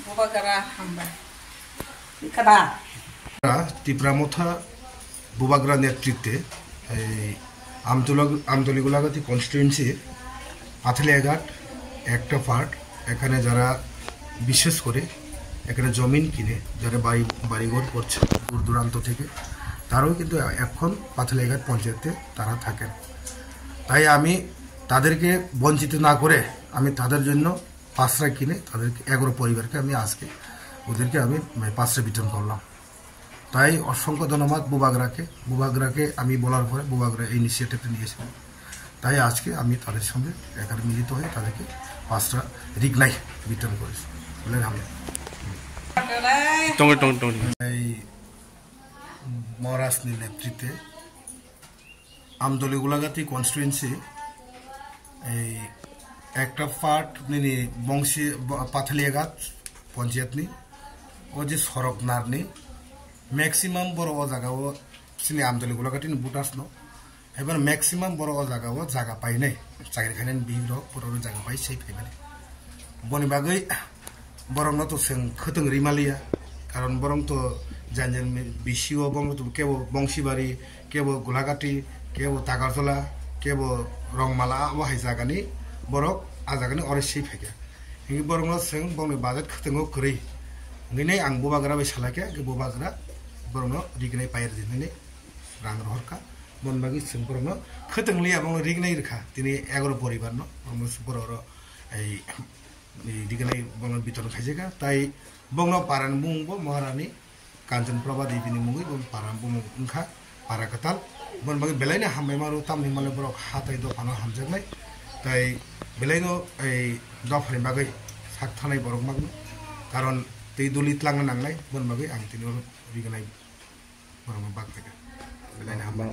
बुबागरा हामबाय कदा टिप्रामथा बुबागरा नेतृत्वे আমতলিগুলাগাতি কনস্টিটুয়েন্সি পাথলিয়াঘাট একটা পার্ট এখানে যারা বিশেষ করে এখানে জমিন কিনে যারা বাড়িঘর করছে দূর দূরান্ত থেকে তারাও কিন্তু এখন পাথলিয়াঘাট পঞ্চায়েতে তারা থাকেন। তাই আমি তাদেরকে বঞ্চিত না করে আমি তাদের জন্য পাঁচরা কিনে তাদেরকে 11 পরিবারকে আমি আজকে ওদেরকে আমি পাঁচরা বিতরণ করলাম। তাই অসংখ্য ধন্যবাদ বুবাগরাকে আমি বলার পরে বুবাগরা এই ইনিশিয়েটিভটা নিয়েছিলেন। তাই আজকে আমি তাদের সঙ্গে এখানে মিলিত হয়ে তাদেরকে পাঁচটা রিগনাই বিতরণ করেছি। এই মহারাষ্ট্রের নেতৃত্বে আমতলিগুলাগাতি কনস্টিটুয়েন্সি এই একটা পার্ট বংশী পাথলিয়াঘাট পঞ্চায়েতনি ও যে সড়ক নারনি मैक्सिमम बर जगह सिनी আমতলিগুলাগাতি बुटास न एबार मैक्सिमम बर जगह पाइने चाकरी खाने बिहिर पुरो जगह पाइ सै फैबाय बनि बागै बरं तो जों खोथों रिमालिया कारण बरं तो जानजेन बिसिओ बंग तो केबो बंशीबारी केबो गुलागाति केबो तागारजला केबो रंगमाला वाहाय जागानि बरक आ जागानि अरे सै फैगा हि बरं जों बंनि बाजेट खोथों करै ngini ang bubagra bai salake ke bubagra borno rignai pair dinne rang rohka mon bagi simporno khotongli abong rignai rkha tini 11 poribar no borno bororo ei rignai borno biton khaijega tai borno paran bungbo maharani kanjan prabha devini mungi bon paran bung unkha para katal bon bagi belaina hambai maru tamni male borok hatai do phano hamjagnai tai belaino ei dofani bagai sak thanai borok magno karon tei dulit lang nanglai bon bagai ang tinur rignai borong bag tega belaina hamba